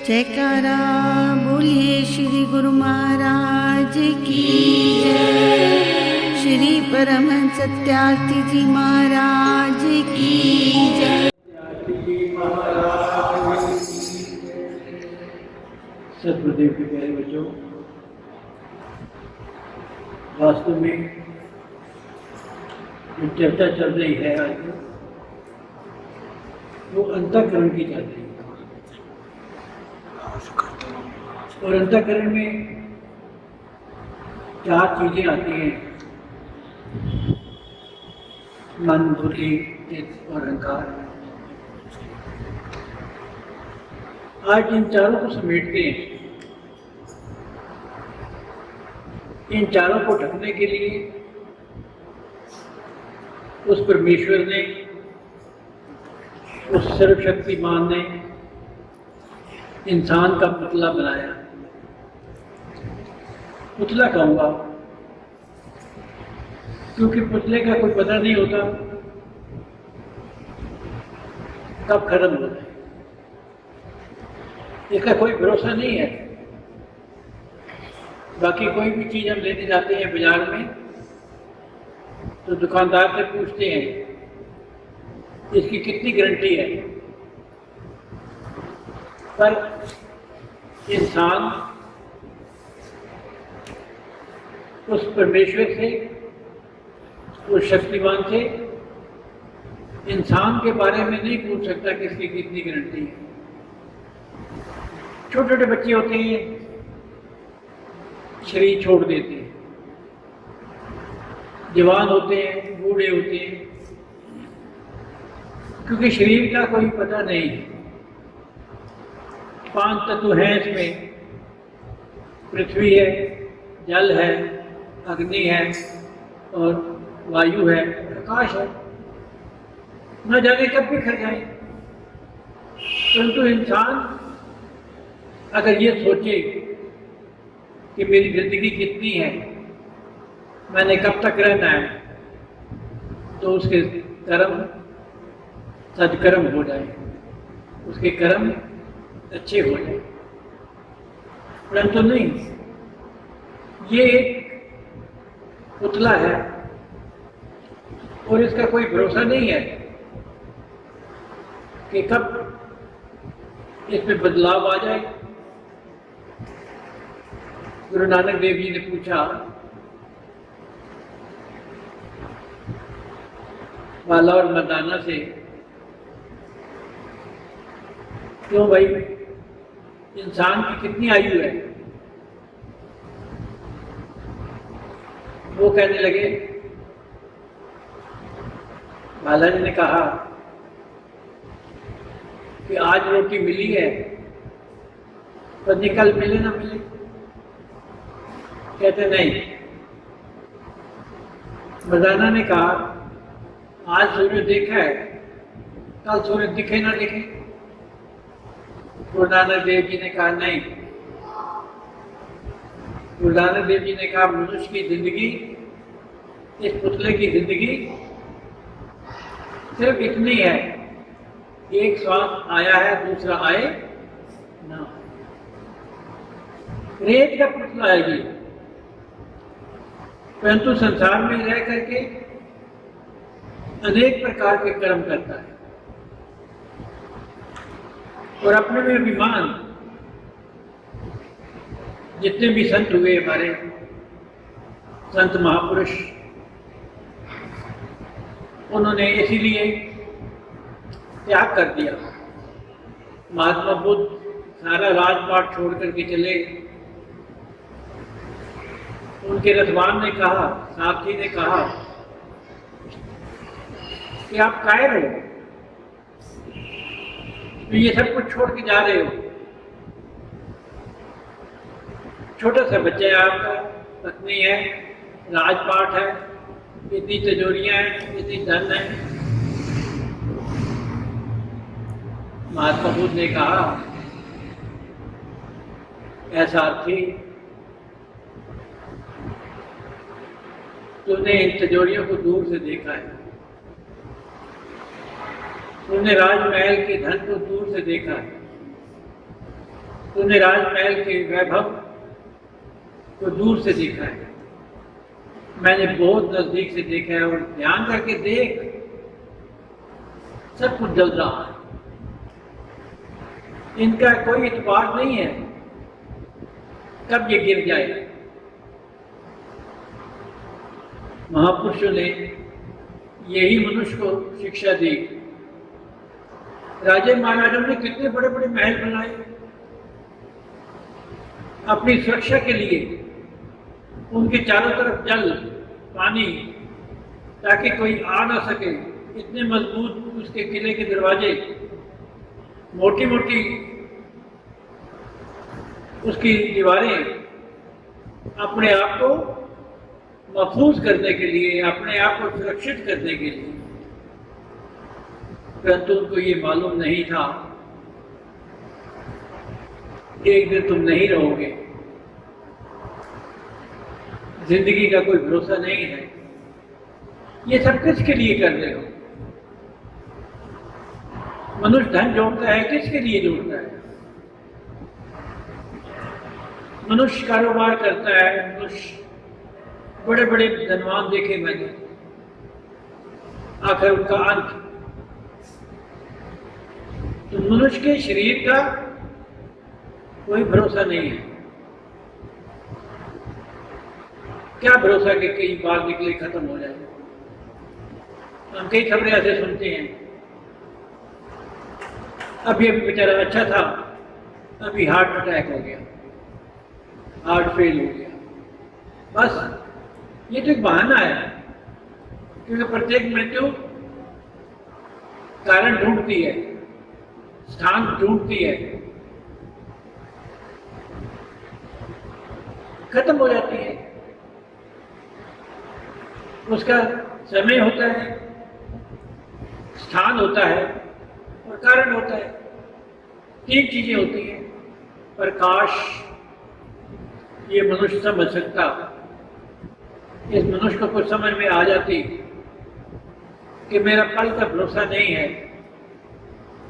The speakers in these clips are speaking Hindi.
जयकारा बोलिए श्री गुरु महाराज की जय। श्री परमहंस सत्यार्थी जी महाराज की जय। सतगुरुदेव के प्यारे बच्चों, वास्तव में जो चर्चा चल रही है आज वो अंतःकरण की चल रही है। और अंतःकरण में चार चीजें आती हैं: मन, बुद्धि, चित्त और अहंकार। आज इन चारों को समेटते हैं। इन चारों को ढकने के लिए उस परमेश्वर ने, उस सर्वशक्तिमान ने इंसान का पुतला बनाया। पुतला कहूँगा क्योंकि पुतले का कोई पता नहीं होता कब खत्म होता है, इसका कोई भरोसा नहीं है। बाकी कोई भी चीज़ हम लेने जाते हैं बाजार में तो दुकानदार से पूछते हैं इसकी कितनी गारंटी है, पर इंसान उस परमेश्वर से, उस शक्तिमान से इंसान के बारे में नहीं पूछ सकता कि इसकी कितनी गारंटी है। छोटे छोटे बच्चे होते हैं, शरीर छोड़ देते हैं, जवान होते हैं, बूढ़े होते हैं, क्योंकि शरीर का कोई पता नहीं है। 5 तत्व हैं इसमें: पृथ्वी है, जल है, अग्नि है और वायु है, प्रकाश है। न जाने कब भी खर जाए। परंतु इंसान अगर ये सोचे कि मेरी जिंदगी कितनी है, मैंने कब तक रहना है, तो उसके कर्म सदकर्म हो जाए, उसके कर्म अच्छे हो जाए। परंतु नहीं, ये एक पुतला है और इसका कोई भरोसा नहीं है कि कब इसमें बदलाव आ जाए। गुरु नानक देव जी ने पूछा बाला और मर्दाना से, क्यों भाई, इंसान की कितनी आयु है? वो कहने लगे, बाला जी ने कहा कि आज रोटी मिली है पर कल मिले ना मिले। कहते नहीं। मर्दाना ने कहा आज सूर्य देखा है, कल सूर्य दिखे ना दिखे। गुरु नानक देव जी ने कहा नहीं। गुरु नानक देव जी ने कहा मनुष्य की जिंदगी, इस पुतले की जिंदगी सिर्फ इतनी है, एक श्वास आया है, दूसरा आए ना। रेत का पुतला है ये, परंतु संसार में रह करके अनेक प्रकार के कर्म करता है और अपने में अभिमान। जितने भी संत हुए हमारे संत महापुरुष, उन्होंने इसीलिए त्याग कर दिया। महात्मा बुद्ध सारा राजपाट छोड़ करके चले। उनके रथवान ने कहा, सारथी ने कहा कि आप कायर हो, तो ये सब कुछ छोड़ के जा रहे हो। छोटा सा बच्चा है आपका, पत्नी है, राजपाट है, इतनी तिजोरियां हैं, इतनी धन है। महात्मा बुद्ध ने कहा, ऐसा सारथी, तूने इन तिजोरियों को दूर से देखा है, तूने राजमहल के धन को दूर से देखा है, तूने राजमहल के वैभव को दूर से देखा है, मैंने बहुत नजदीक से देखा है, और ध्यान करके देख, सब कुछ जल रहा है, इनका कोई इतबार नहीं है कब ये गिर जाए। महापुरुषों ने यही मनुष्य को शिक्षा दी। राजे महाराजाओं ने कितने बड़े बड़े महल बनाए अपनी सुरक्षा के लिए, उनके चारों तरफ जल पानी, ताकि कोई आ ना सके, इतने मजबूत उसके किले के दरवाजे, मोटी मोटी उसकी दीवारें, अपने आप को महफूज करने के लिए, अपने आप को सुरक्षित करने के लिए। परंतु उनको ये मालूम नहीं था कि एक दिन तुम नहीं रहोगे, जिंदगी का कोई भरोसा नहीं है। ये सब किसके लिए कर रहे हो? मनुष्य धन जोड़ता है, किसके लिए जोड़ता है? मनुष्य कारोबार करता है, मनुष्य बड़े बड़े धनवान देखे मैंने, आखिर उनका अंत। तो मनुष्य के शरीर का कोई भरोसा नहीं है। क्या भरोसा कि कई बार निकले खत्म हो जाए। हम कई खबरें ऐसे सुनते हैं, अभी बेचारा अच्छा था, अभी हार्ट अटैक हो गया, हार्ट फेल हो गया। बस ये तो एक बहाना है, क्योंकि प्रत्येक मृत्यु कारण ढूंढती है, स्थान ढूंढती है, खत्म हो जाती है। उसका समय होता है, स्थान होता है और कारण होता है। तीन चीजें होती हैं। प्रकाश ये मनुष्य समझ सकता, इस मनुष्य को कुछ समझ में आ जाती कि मेरा कल का भरोसा नहीं है,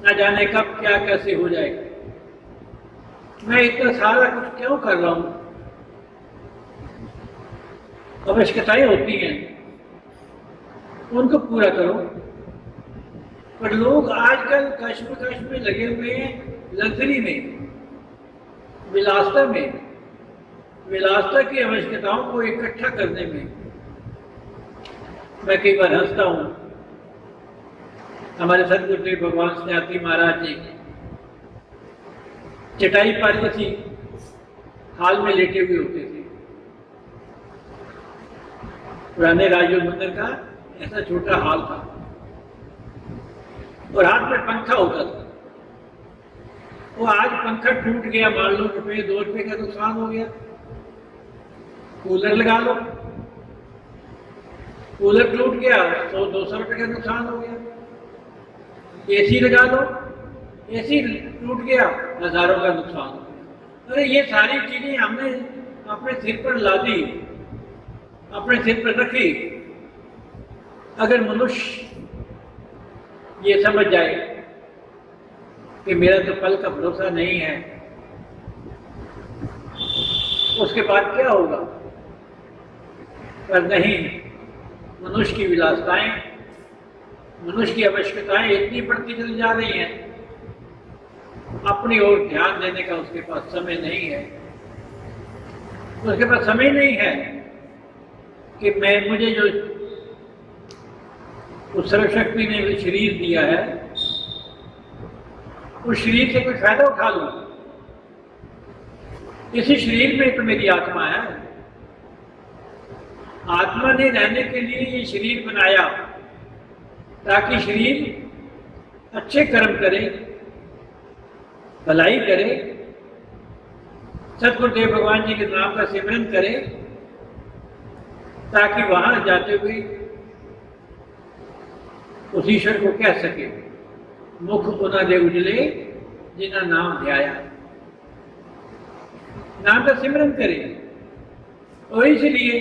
न जाने कब क्या कैसे हो जाए, मैं इतना सारा कुछ क्यों कर रहा हूं। आवश्यकताएं होती हैं, उनको पूरा करो। पर लोग आजकल कश्मकश में लगे हुए हैं, लग्जरी में, विलासता में, विलासता की आवश्यकताओं को इकट्ठा करने में। मैं कई बार हंसता हूं, हमारे सदगुरुदेव भगवान सन्यासी महाराज जी चटाई पर किसी हाल में लेटे हुए होते थे। पुराने राजयोग मंदिर का ऐसा छोटा हाल था और हाथ में पंखा होता था। वो आज पंखा टूट गया, मान लो रुपये 2 रुपये का नुकसान हो गया, कूलर लगा लो, कूलर टूट गया 100-200 रुपये का नुकसान हो गया। एसी लगा लो, एसी टूट गया, हजारों का नुकसान हो गया। अरे ये सारी चीजें हमने अपने सिर पर ला दी, अपने सिर पर रखी। अगर मनुष्य ये समझ जाए कि मेरा तो कल का भरोसा नहीं है, उसके बाद क्या होगा? पर नहीं, मनुष्य की विलासताएं, मनुष्य की आवश्यकताएं इतनी बढ़ती चली जा रही हैं, अपनी ओर ध्यान देने का उसके पास समय नहीं है। उसके पास समय नहीं है कि मुझे जो उस सर्वशक्ति ने जो शरीर दिया है, उस शरीर से कोई फायदा उठा लूं। इसी शरीर में तो मेरी आत्मा है। आत्मा ने रहने के लिए ये शरीर बनाया, ताकि शरीर अच्छे कर्म करे, भलाई करे, सतगुरुदेव भगवान जी के नाम का सिमरन करे, ताकि वहां जाते हुए उस ईश्वर को कह सके, मुख उना दे उजले जिन्हें नाम ध्याया। नाम का सिमरन करे। और इसलिए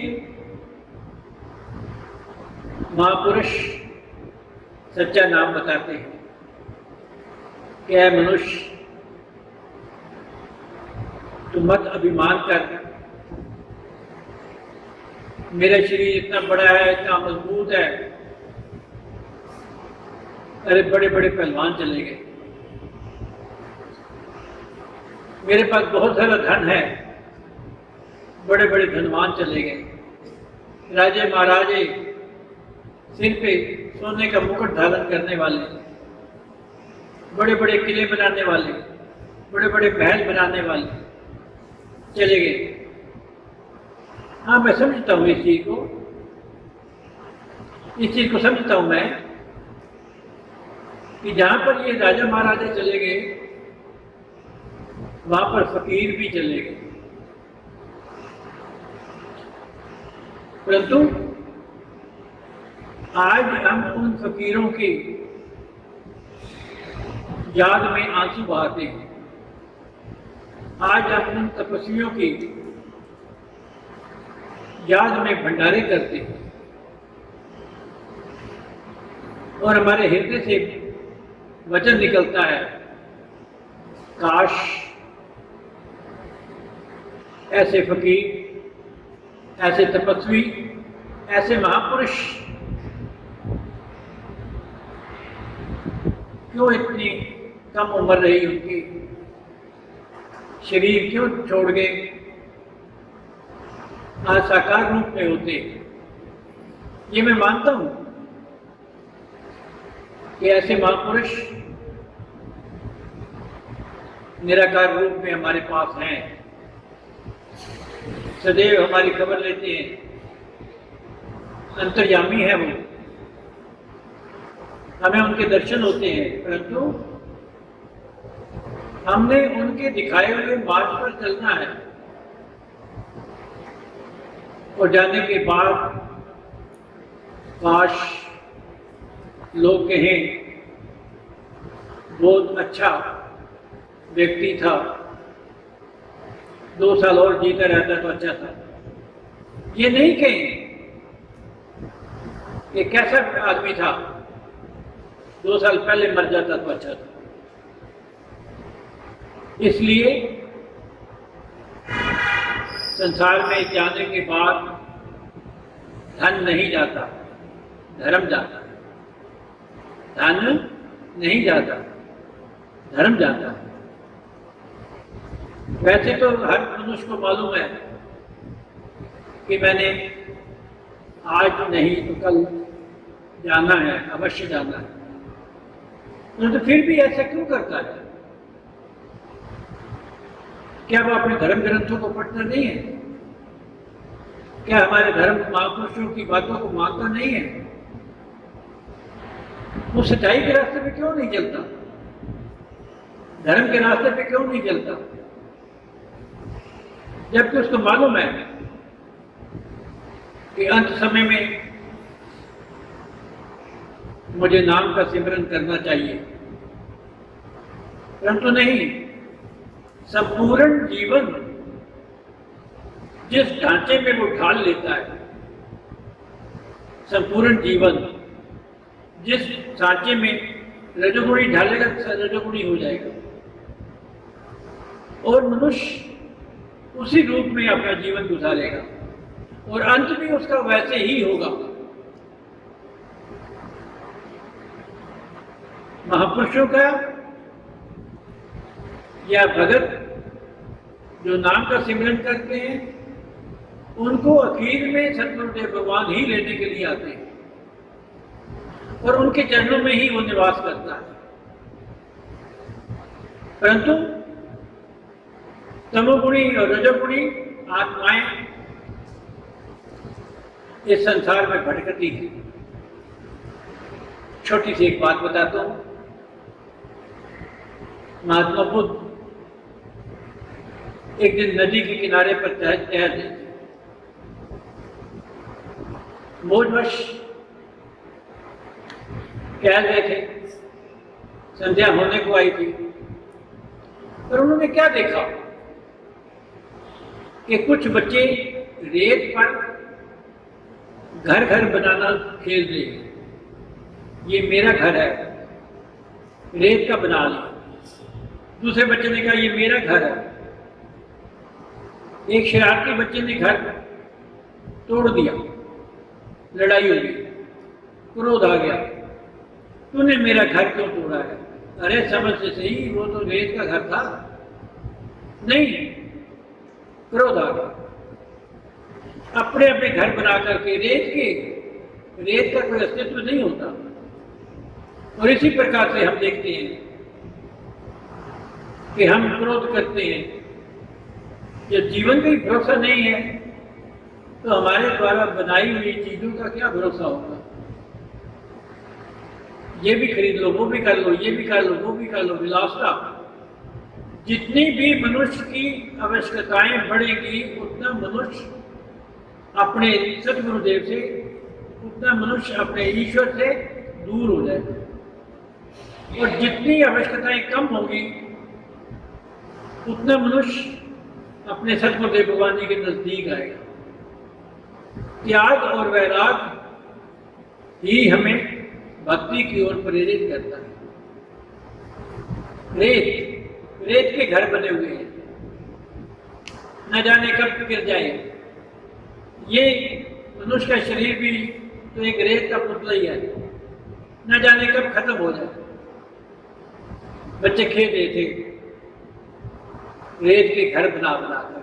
महापुरुष सच्चा नाम बताते हैं कि ऐ मनुष्य, तो मत अभिमान कर, मेरा शरीर इतना बड़ा है, इतना मजबूत है। अरे बड़े बड़े पहलवान चले गए, मेरे पास बहुत सारा धन है, बड़े बड़े धनवान चले गए, राजे महाराजे, सिर पे सोने का मुकुट धारण करने वाले, बड़े बड़े किले बनाने वाले, बड़े बड़े महल बनाने वाले चले गए। हाँ, मैं समझता हूँ इस चीज को समझता हूँ मैं कि जहां पर ये राजा महाराजा चले गए वहां पर फकीर भी चले गए, परंतु आज हम उन फकीरों की याद में आंसू बहाते हैं। आज हम उन तपस्वियों की याद में भंडारे करते हैं और हमारे हृदय से वचन निकलता है, काश ऐसे फकीर, ऐसे तपस्वी, ऐसे महापुरुष क्यों इतनी कम उम्र रही उनकी, शरीर क्यों छोड़ गए, आज साकार रूप में होते। ये मैं मानता हूं कि ऐसे महापुरुष निराकार रूप में हमारे पास हैं, सदैव हमारी खबर लेते हैं, अंतर्यामी है वो, हमें उनके दर्शन होते हैं, परंतु हमने उनके दिखाए हुए मार्ग पर चलना है। और जाने के बाद काश लोग कहें बहुत अच्छा व्यक्ति था, 2 साल और जीता रहता तो अच्छा था। ये नहीं कहें कि कैसा आदमी था, 2 साल पहले मर जाता तो अच्छा था। इसलिए संसार में जाने के बाद धन नहीं जाता, धर्म जाता है। धन नहीं जाता, धर्म जाता है। वैसे तो हर मनुष्य को मालूम है कि मैंने आज नहीं तो कल जाना है, अवश्य जाना है, तो फिर भी ऐसा क्यों करता है? क्या वो अपने धर्म ग्रंथों को पढ़ता नहीं है? क्या हमारे धर्म महापुरुषों की बातों को मानता नहीं है? वो सच्चाई के रास्ते पे क्यों नहीं चलता? धर्म के रास्ते पे क्यों नहीं चलता? जबकि उसको मालूम है कि अंत समय में मुझे नाम का सिमरन करना चाहिए, परंतु नहीं। संपूर्ण जीवन जिस ढांचे में वो ढाल लेता है, संपूर्ण जीवन जिस ढांचे में रजोगुणी ढालेगा, रजोगुणी हो जाएगा और मनुष्य उसी रूप में अपना जीवन गुजारेगा और अंत भी उसका वैसे ही होगा। महापुरुषों का या भगत जो नाम का सिमरन करते हैं, उनको आखिर में सतगुरुदेव भगवान ही लेने के लिए आते हैं और उनके चरणों में ही वो निवास करता है। परंतु तमोगुणी और रजोगुणी आत्माएं इस संसार में भटकती है। छोटी सी एक बात बताता हूं। महात्मा बुद्ध एक दिन नदी के किनारे पर टहल रहे थे। मौजवश टहल रहे थे, संध्या होने को आई थी, पर उन्होंने क्या देखा कि कुछ बच्चे रेत पर घर घर बनाना खेल रहे हैं। ये मेरा घर है, रेत का बना लिया। दूसरे बच्चे ने कहा ये मेरा घर है, एक शरारती बच्चे ने घर तोड़ दिया, लड़ाई हो गई, क्रोध आ गया, तूने मेरा घर क्यों तोड़ा है? अरे समझ से सही, वो तो रेत का घर था। नहीं, क्रोध आ गया। अपने अपने घर बना करके रेत का कोई अस्तित्व नहीं होता। और इसी प्रकार से हम देखते हैं कि हम क्रोध करते हैं, जब जीवन का ही भरोसा नहीं है तो हमारे द्वारा बनाई हुई चीजों का क्या भरोसा होगा? ये भी खरीद लो, वो भी कर लो, ये भी कर लो, वो भी कर लो, विलासता। जितनी भी मनुष्य की आवश्यकताएं बढ़ेगी, उतना मनुष्य अपने सदगुरुदेव से, उतना मनुष्य अपने ईश्वर से दूर हो जाएगा। और जितनी आवश्यकताएं कम होगी, उतना मनुष्य अपने सदगुरुदेव भगवान जी के नजदीक आएगा। त्याग और वैराग ही हमें भक्ति की ओर प्रेरित करता है। रेत के घर बने हुए हैं, न जाने कब गिर जाए। ये मनुष्य का शरीर भी तो एक रेत का पुतला ही है, न जाने कब खत्म हो जाए। बच्चे खेल रहे थे रेत के घर बना कर।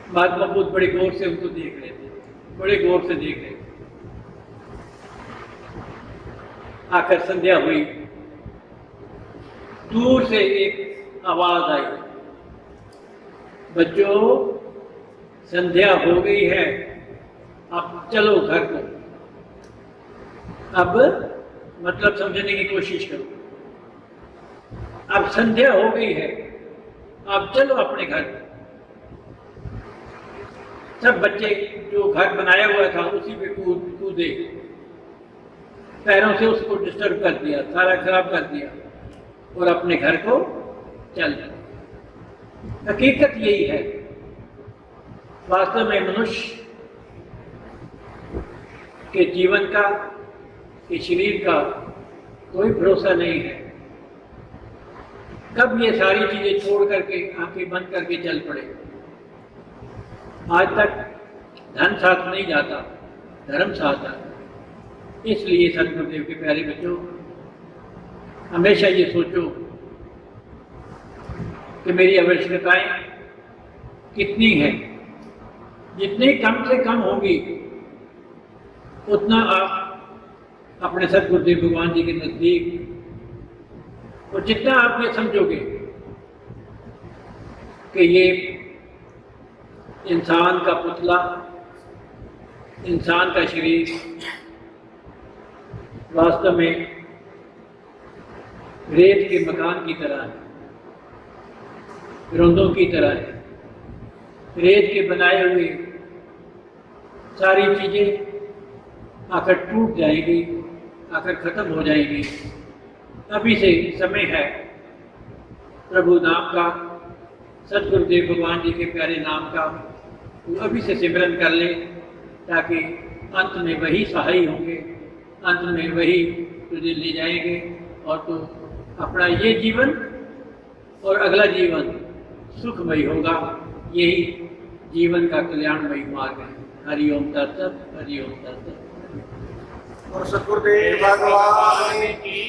महात्मा बुद्ध बड़े गौर से उनको देख रहे थे, बड़े गौर से देख रहे थे। आकर संध्या हुई, दूर से एक आवाज आई, बच्चों संध्या हो गई है, अब चलो घर को। अब मतलब समझने की कोशिश करो। अब संध्या हो गई है, अब चलो अपने घर। सब बच्चे जो घर बनाया हुआ था उसी पे कूदे, पैरों से उसको डिस्टर्ब कर दिया, सारा खराब कर दिया और अपने घर को चल गए। हकीकत यही है, वास्तव में मनुष्य के जीवन का, के शरीर का कोई भरोसा नहीं है। कब ये सारी चीजें छोड़ करके, आंखें बंद करके चल पड़े। आज तक धन साथ नहीं जाता, धर्म साथ आता। इसलिए सदगुरुदेव के प्यारे बच्चों, हमेशा ये सोचो कि मेरी आवश्यकताएं कितनी हैं। जितनी कम से कम होगी, उतना आप अपने सदगुरुदेव भगवान जी के नजदीक, और जितना आप ये समझोगे कि ये इंसान का पुतला, इंसान का शरीर वास्तव में रेत के मकान की तरह है, रौंदों की तरह है। रेत के बनाए हुए सारी चीजें आकर टूट जाएगी, आकर खत्म हो जाएगी। अभी से समय है प्रभु नाम का, सदगुरुदेव भगवान जी के प्यारे नाम का तू अभी से सिमरन कर ले, ताकि अंत में वही सहाय होंगे, अंत में वही तुझे ले जाएंगे और तू अपना ये जीवन और अगला जीवन सुखमय होगा। यही जीवन का कल्याणमय मार्ग है। हरिओम तत्सत, हरिओम तत्सत। और सदगुरुदेव भगवान की